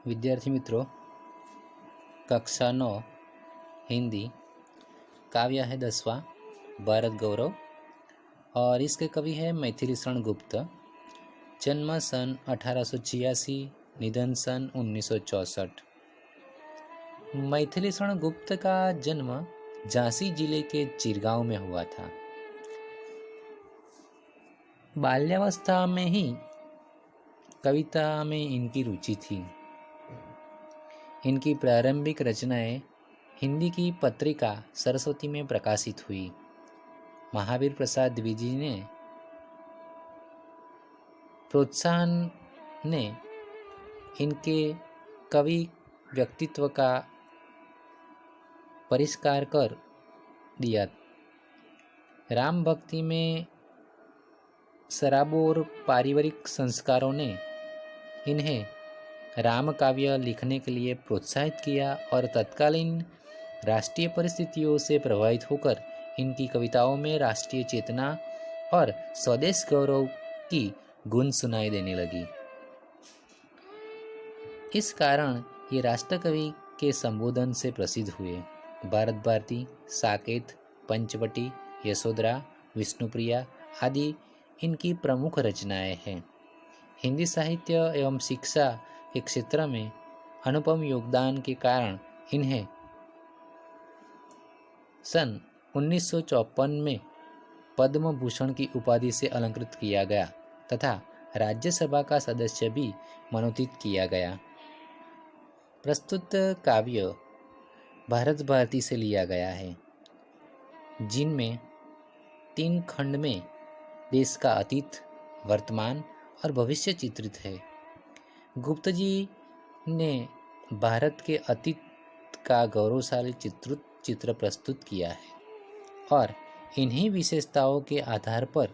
विद्यार्थी मित्रों, कक्षा 9 हिंदी काव्य है 10वां भारत गौरव और इसके कवि है मैथिलीशरण गुप्त। जन्म सन 1886, निधन सन 1964। मैथिलीशरण गुप्त का जन्म झांसी जिले के चिरगांव में हुआ था। बाल्यावस्था में ही कविता में इनकी रुचि थी। इनकी प्रारंभिक रचनाएं हिंदी की पत्रिका सरस्वती में प्रकाशित हुई। महावीर प्रसाद द्विवेदी ने प्रोत्साहन ने इनके कवि व्यक्तित्व का परिष्कार कर दिया। राम भक्ति में सराबों और पारिवारिक संस्कारों ने इन्हें राम काव्य लिखने के लिए प्रोत्साहित किया और तत्कालीन राष्ट्रीय परिस्थितियों से प्रभावित होकर इनकी कविताओं में राष्ट्रीय चेतना और स्वदेश गौरव की गूंज सुनाई देने लगी। इस कारण ये राष्ट्रकवि के संबोधन से प्रसिद्ध हुए। भारत भारती, साकेत, पंचवटी, यशोधरा, विष्णुप्रिया आदि इनकी प्रमुख रचनाएं हैं। हिंदी साहित्य एवं शिक्षा के क्षेत्र में अनुपम योगदान के कारण इन्हें सन 1954 में पद्म भूषण की उपाधि से अलंकृत किया गया तथा राज्यसभा का सदस्य भी मनोनीत किया गया। प्रस्तुत काव्य भारत भारती से लिया गया है, जिनमें 3 खंड में देश का अतीत, वर्तमान और भविष्य चित्रित है। गुप्त जी ने भारत के अतीत का गौरवशाली चित्र प्रस्तुत किया है और इन्हीं विशेषताओं के आधार पर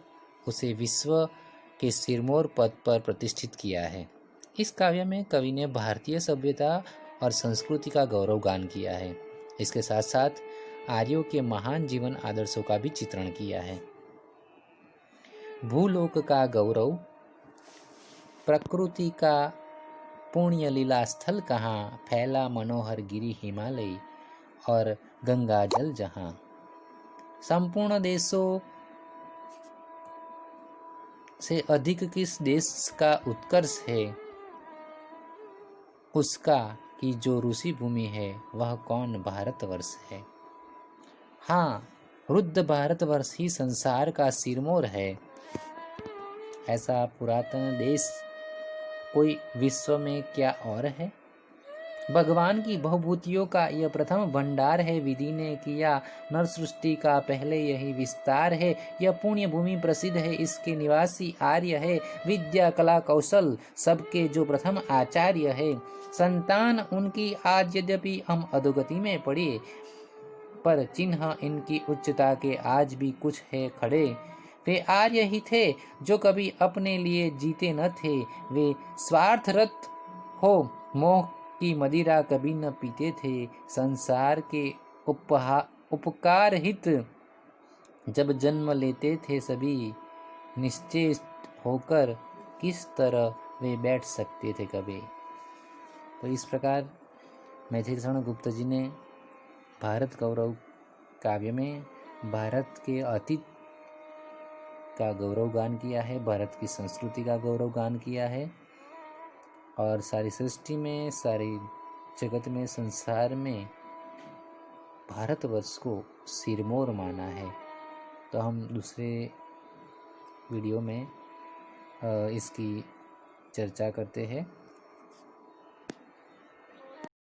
उसे विश्व के सिरमौर पद पर प्रतिष्ठित किया है। इस काव्य में कवि ने भारतीय सभ्यता और संस्कृति का गौरवगान किया है। इसके साथ साथ आर्यों के महान जीवन आदर्शों का भी चित्रण किया है। भूलोक का गौरव, प्रकृति का पुण्य लीला स्थल कहाँ, फैला मनोहर गिरि हिमालय और गंगा जल जहाँ। संपूर्ण देशों से अधिक किस देश का उत्कर्ष है उसका, कि जो ऋषि भूमि है वह कौन भारतवर्ष है। हाँ, रुद्र भारतवर्ष ही संसार का सिरमौर है। ऐसा पुरातन देश कोई विश्व में क्या और है। भगवान की बहुभूतियों का यह प्रथम भंडार है। विधि ने किया नर सृष्टि का पहले यही विस्तार है। यह पुण्य भूमि प्रसिद्ध है, इसके निवासी आर्य है। विद्या कला कौशल सबके जो प्रथम आचार्य है। संतान उनकी आज यद्यपि हम अधोगति में पड़े, पर चिन्ह इनकी उच्चता के आज भी कुछ है खड़े। वे आर्य ही थे जो कभी अपने लिए जीते न थे। वे स्वार्थरत हो मोह की मदिरा कभी न पीते थे। संसार के उपकार हित जब जन्म लेते थे सभी, निश्चेष्ट होकर किस तरह वे बैठ सकते थे कभी। तो इस प्रकार मैथिलीशरण गुप्त जी ने भारत गौरव काव्य में भारत के अतीत का गौरवगान किया है, भारत की संस्कृति का गौरवगान किया है और सारी सृष्टि में, सारी जगत में, संसार में भारतवर्ष को सिरमौर माना है। तो हम दूसरे वीडियो में इसकी चर्चा करते हैं।